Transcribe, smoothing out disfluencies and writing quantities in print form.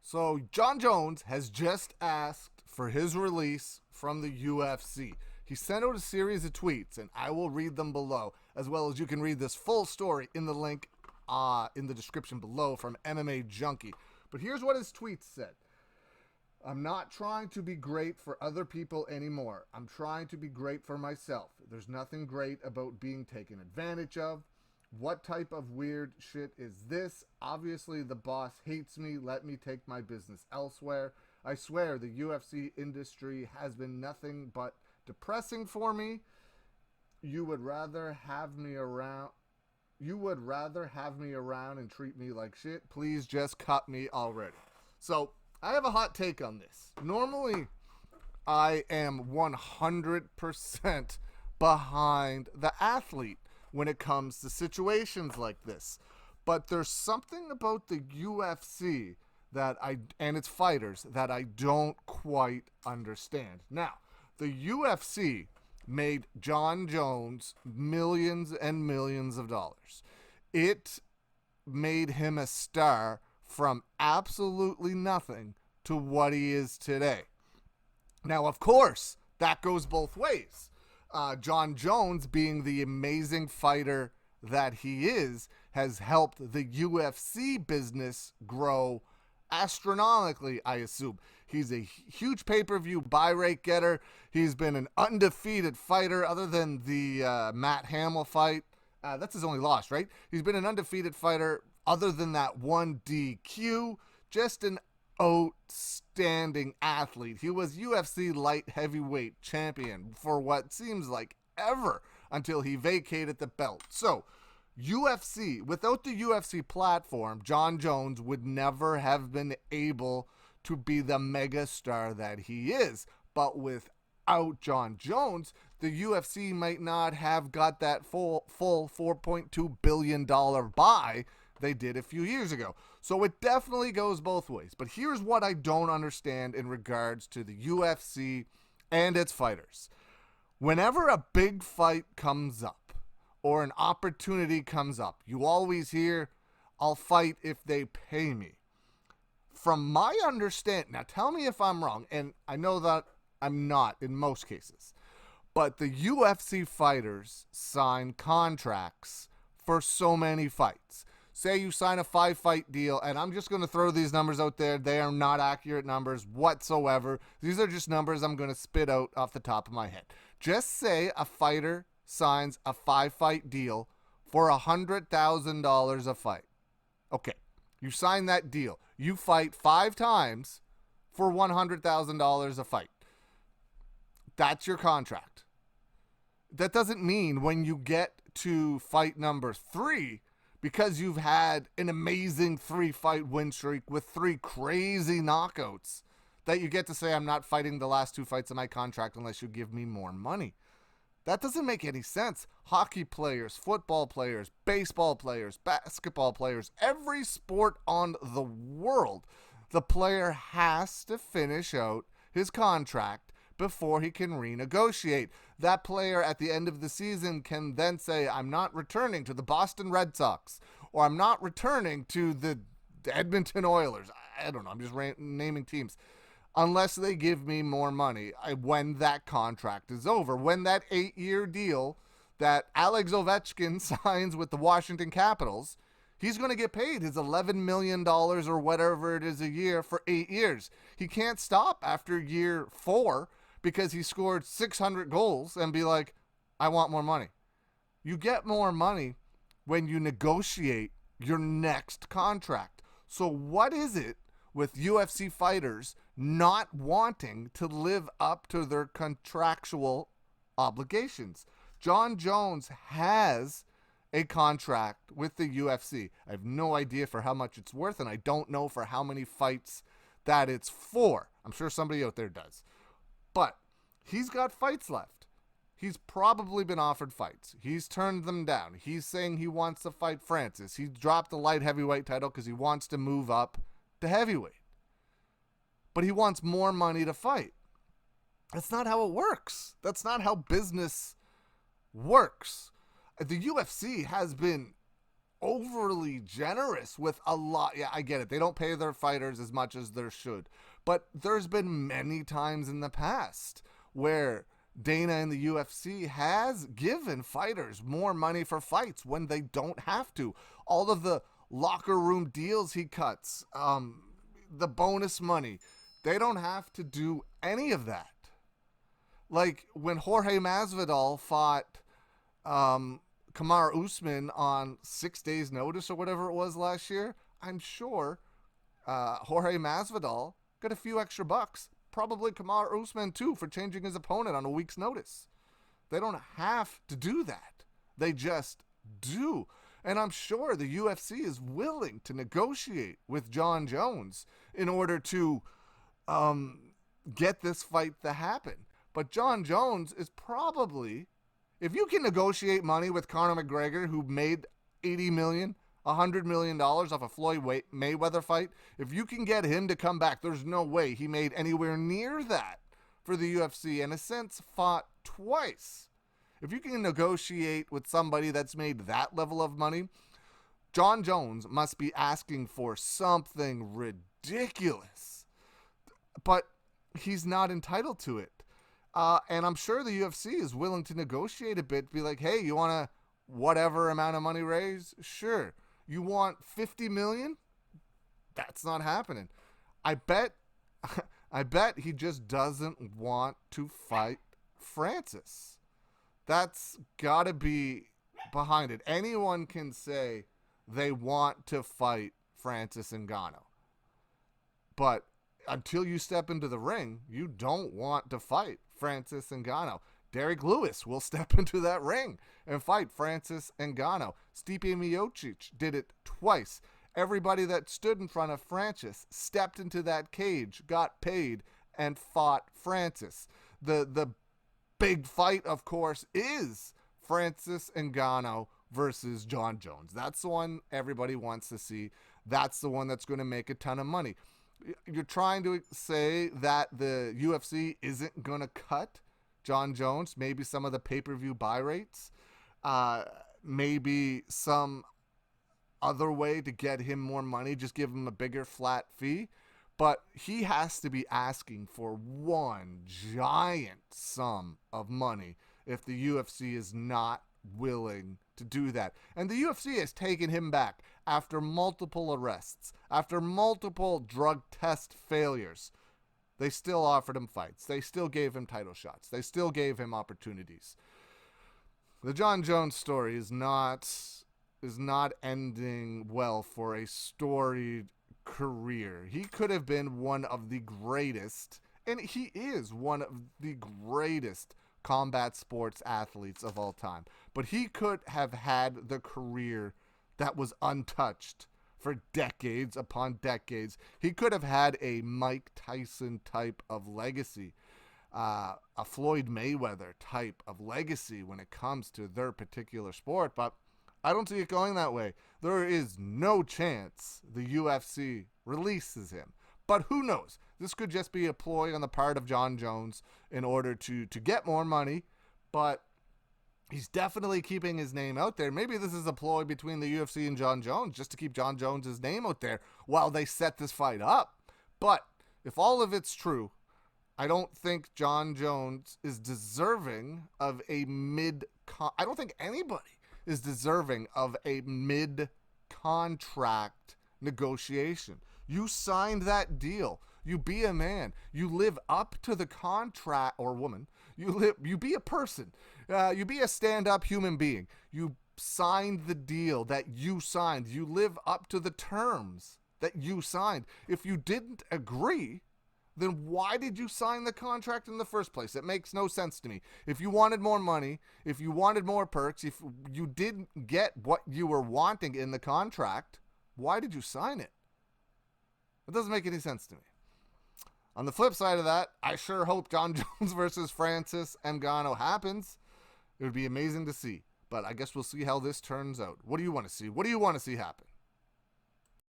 So John Jones has just asked for his release from the UFC. He sent out a series of tweets, and I will read them below, as well as you can read this full story in the link in the description below from MMA Junkie. But here's what his tweets said. I'm not trying to be great for other people anymore. I'm trying to be great for myself. There's nothing great about being taken advantage of. What type of weird shit is this? Obviously, the boss hates me. Let me take my business elsewhere. I swear the UFC industry has been nothing but depressing for me. You would rather have me around. You would rather have me around and treat me like shit. Please just cut me already. So, I have a hot take on this. Normally, I am 100% behind the athlete when it comes to situations like this. But there's something about the UFC and its fighters that I don't quite understand. Now, the UFC made John Jones millions and millions of dollars. It made him a star from absolutely nothing to what he is today. Now, of course, that goes both ways. John Jones, being the amazing fighter that he is, has helped the UFC business grow astronomically, I assume. He's a huge pay-per-view buy rate getter. He's been an undefeated fighter other than the Matt Hamill fight. That's his only loss, right? He's been an undefeated fighter other than that one DQ. Just an outstanding athlete. He was UFC light heavyweight champion for what seems like ever until he vacated the belt. So, without the UFC platform, John Jones would never have been able to be the megastar that he is. But without John Jones, the UFC might not have got that full $4.2 billion buy they did a few years ago. So it definitely goes both ways. But here's what I don't understand in regards to the UFC and its fighters. Whenever a big fight comes up or an opportunity comes up, you always hear, I'll fight if they pay me. From my understanding, now tell me if I'm wrong, and I know that I'm not in most cases, but the UFC fighters sign contracts for so many fights. Say you sign a 5-fight deal, and I'm just going to throw these numbers out there. They are not accurate numbers whatsoever. These are just numbers I'm going to spit out off the top of my head. Just say a fighter signs a 5-fight deal for $100,000 a fight. Okay, you sign that deal. You fight 5 times for $100,000 a fight. That's your contract. That doesn't mean when you get to fight number 3, because you've had an amazing 3-fight win streak with 3 crazy knockouts, that you get to say, I'm not fighting the last 2 fights of my contract unless you give me more money. That doesn't make any sense. Hockey players, football players, baseball players, basketball players, every sport on the world, the player has to finish out his contract before he can renegotiate. That player at the end of the season can then say, I'm not returning to the Boston Red Sox, or I'm not returning to the Edmonton Oilers. I don't know, I'm just naming teams. Unless they give me more money when that contract is over. When that 8-year deal that Alex Ovechkin signs with the Washington Capitals, he's going to get paid his $11 million or whatever it is a year for 8 years. He can't stop after year 4 because he scored 600 goals and be like, I want more money. You get more money when you negotiate your next contract. So what is it with UFC fighters not wanting to live up to their contractual obligations? John Jones has a contract with the UFC. I have no idea for how much it's worth, and I don't know for how many fights that it's for. I'm sure somebody out there does. But he's got fights left. He's probably been offered fights. He's turned them down. He's saying he wants to fight Francis. He dropped the light heavyweight title because he wants to move up to heavyweight. But he wants more money to fight. That's not how it works. That's not how business works. The UFC has been overly generous with a lot. Yeah, I get it. They don't pay their fighters as much as they should. But there's been many times in the past where Dana and the UFC has given fighters more money for fights when they don't have to. All of the locker room deals he cuts, the bonus money, they don't have to do any of that. Like when Jorge Masvidal fought Kamaru Usman on 6 days' notice or whatever it was last year, I'm sure Jorge Masvidal got a few extra bucks. Probably Kamaru Usman too for changing his opponent on a week's notice. They don't have to do that. They just do. And I'm sure the UFC is willing to negotiate with Jon Jones in order to get this fight to happen. But Jon Jones is probably, if you can negotiate money with Conor McGregor, who made $80 million, $100 million off a Floyd Mayweather fight, if you can get him to come back, there's no way he made anywhere near that for the UFC, and in a sense fought twice. If you can negotiate with somebody that's made that level of money, Jon Jones must be asking for something ridiculous. But he's not entitled to it. And I'm sure the UFC is willing to negotiate a bit, be like, hey, you want to whatever amount of money raised? Sure. You want $50 million? That's not happening. I bet he just doesn't want to fight Francis. That's got to be behind it. Anyone can say they want to fight Francis Ngannou. But until you step into the ring, you don't want to fight Francis Ngannou. Derek Lewis will step into that ring and fight Francis Ngannou. Stipe Miocic did it twice. Everybody that stood in front of Francis stepped into that cage, got paid, and fought Francis. The big fight, of course, is Francis Ngannou versus Jon Jones. That's the one everybody wants to see. That's the one that's going to make a ton of money. You're trying to say that the UFC isn't going to cut Jon Jones, maybe some of the pay-per-view buy rates, maybe some other way to get him more money, just give him a bigger flat fee. But he has to be asking for one giant sum of money if the UFC is not willing to do that. And the UFC has taken him back after multiple arrests, after multiple drug test failures. They still offered him fights. They still gave him title shots. They still gave him opportunities. The Jon Jones story is not ending well for a storied career. He could have been one of the greatest, and he is one of the greatest combat sports athletes of all time. But he could have had the career that was untouched for decades upon decades. He could have had a Mike Tyson type of legacy, a Floyd Mayweather type of legacy when it comes to their particular sport, but I don't see it going that way. There is no chance the UFC releases him. But who knows? This could just be a ploy on the part of Jon Jones in order to get more money, but he's definitely keeping his name out there. Maybe this is a ploy between the UFC and Jon Jones just to keep Jon Jones' name out there while they set this fight up. But if all of it's true, I don't think Jon Jones is deserving of a I don't think anybody is deserving of a mid-contract negotiation. You signed that deal. You be a man. You live up to the contract, or woman. You be a person. You be a stand-up human being. You signed the deal that you signed. You live up to the terms that you signed. If you didn't agree, then why did you sign the contract in the first place? It makes no sense to me. If you wanted more money, if you wanted more perks, if you didn't get what you were wanting in the contract, why did you sign it? It doesn't make any sense to me. On the flip side of that, I sure hope Jon Jones versus Francis Ngannou happens. It would be amazing to see. But I guess we'll see how this turns out. What do you want to see? What do you want to see happen?